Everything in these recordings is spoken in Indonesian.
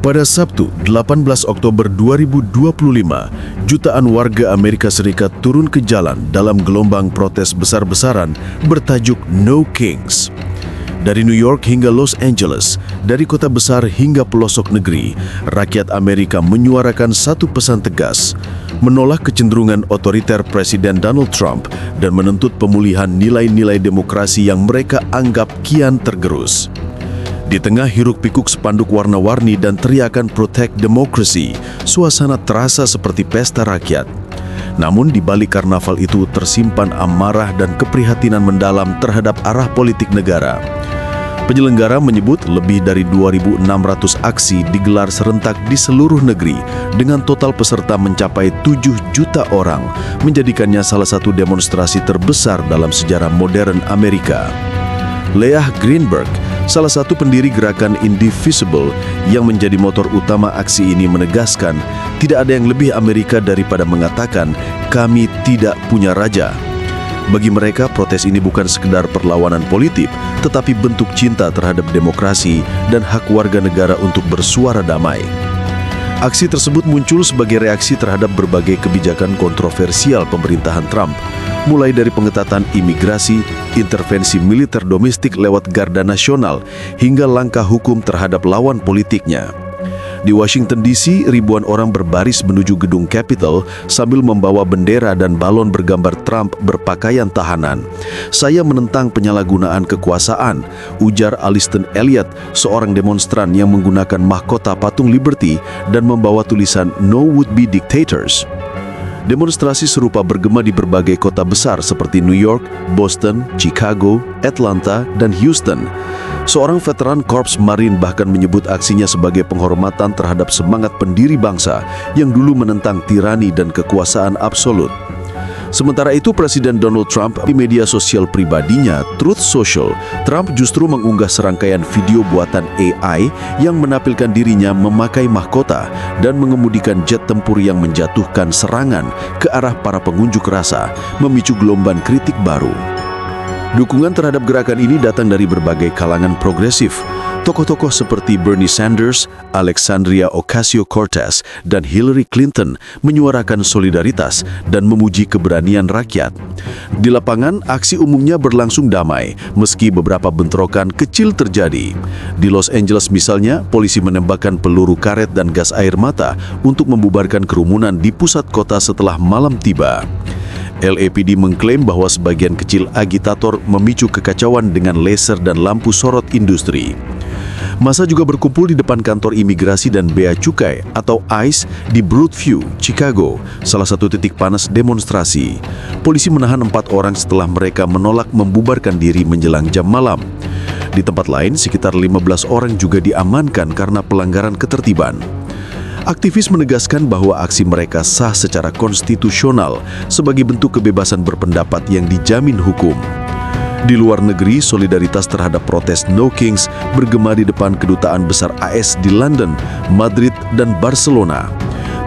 Pada Sabtu, 18 Oktober 2025, jutaan warga Amerika Serikat turun ke jalan dalam gelombang protes besar-besaran bertajuk No Kings. Dari New York hingga Los Angeles, dari kota besar hingga pelosok negeri, rakyat Amerika menyuarakan satu pesan tegas, menolak kecenderungan otoriter Presiden Donald Trump dan menuntut pemulihan nilai-nilai demokrasi yang mereka anggap kian tergerus. Di tengah hiruk-pikuk spanduk warna-warni dan teriakan Protect Democracy, suasana terasa seperti pesta rakyat. Namun di balik karnaval itu tersimpan amarah dan keprihatinan mendalam terhadap arah politik negara. Penyelenggara menyebut lebih dari 2.600 aksi digelar serentak di seluruh negeri dengan total peserta mencapai 7 juta orang, menjadikannya salah satu demonstrasi terbesar dalam sejarah modern Amerika. Leah Greenberg, salah satu pendiri gerakan Indivisible yang menjadi motor utama aksi ini, menegaskan tidak ada yang lebih Amerika daripada mengatakan kami tidak punya raja. Bagi mereka, protes ini bukan sekedar perlawanan politik, tetapi bentuk cinta terhadap demokrasi dan hak warga negara untuk bersuara damai. Aksi tersebut muncul sebagai reaksi terhadap berbagai kebijakan kontroversial pemerintahan Trump, mulai dari pengetatan imigrasi, intervensi militer domestik lewat Garda Nasional, hingga langkah hukum terhadap lawan politiknya. Di Washington DC, ribuan orang berbaris menuju gedung Capitol sambil membawa bendera dan balon bergambar Trump berpakaian tahanan. Saya menentang penyalahgunaan kekuasaan, ujar Alliston Elliott, seorang demonstran yang menggunakan mahkota patung Liberty dan membawa tulisan No Would-Be Dictators. Demonstrasi serupa bergema di berbagai kota besar seperti New York, Boston, Chicago, Atlanta, dan Houston. Seorang veteran Korps Marin bahkan menyebut aksinya sebagai penghormatan terhadap semangat pendiri bangsa yang dulu menentang tirani dan kekuasaan absolut. Sementara itu, Presiden Donald Trump di media sosial pribadinya, Truth Social, Trump justru mengunggah serangkaian video buatan AI yang menampilkan dirinya memakai mahkota dan mengemudikan jet tempur yang menjatuhkan serangan ke arah para pengunjuk rasa, memicu gelombang kritik baru. Dukungan terhadap gerakan ini datang dari berbagai kalangan progresif. Tokoh-tokoh seperti Bernie Sanders, Alexandria Ocasio-Cortez, dan Hillary Clinton menyuarakan solidaritas dan memuji keberanian rakyat. Di lapangan, aksi umumnya berlangsung damai, meski beberapa bentrokan kecil terjadi. Di Los Angeles misalnya, polisi menembakkan peluru karet dan gas air mata untuk membubarkan kerumunan di pusat kota setelah malam tiba. LAPD mengklaim bahwa sebagian kecil agitator memicu kekacauan dengan laser dan lampu sorot industri. Massa juga berkumpul di depan kantor imigrasi dan bea cukai atau ICE di Broadview, Chicago, salah satu titik panas demonstrasi. Polisi menahan 4 orang setelah mereka menolak membubarkan diri menjelang jam malam. Di tempat lain, sekitar 15 orang juga diamankan karena pelanggaran ketertiban. Aktivis menegaskan bahwa aksi mereka sah secara konstitusional sebagai bentuk kebebasan berpendapat yang dijamin hukum. Di luar negeri, solidaritas terhadap protes No Kings bergema di depan kedutaan besar AS di London, Madrid, dan Barcelona.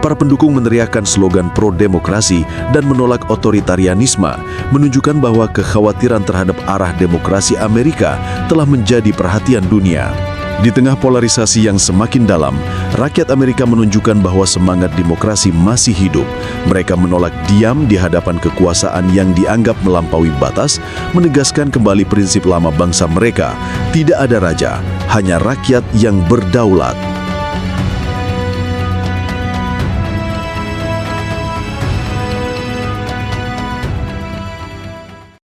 Para pendukung meneriakkan slogan pro-demokrasi dan menolak otoritarianisme, menunjukkan bahwa kekhawatiran terhadap arah demokrasi Amerika telah menjadi perhatian dunia. Di tengah polarisasi yang semakin dalam, rakyat Amerika menunjukkan bahwa semangat demokrasi masih hidup. Mereka menolak diam di hadapan kekuasaan yang dianggap melampaui batas, menegaskan kembali prinsip lama bangsa mereka, tidak ada raja, hanya rakyat yang berdaulat.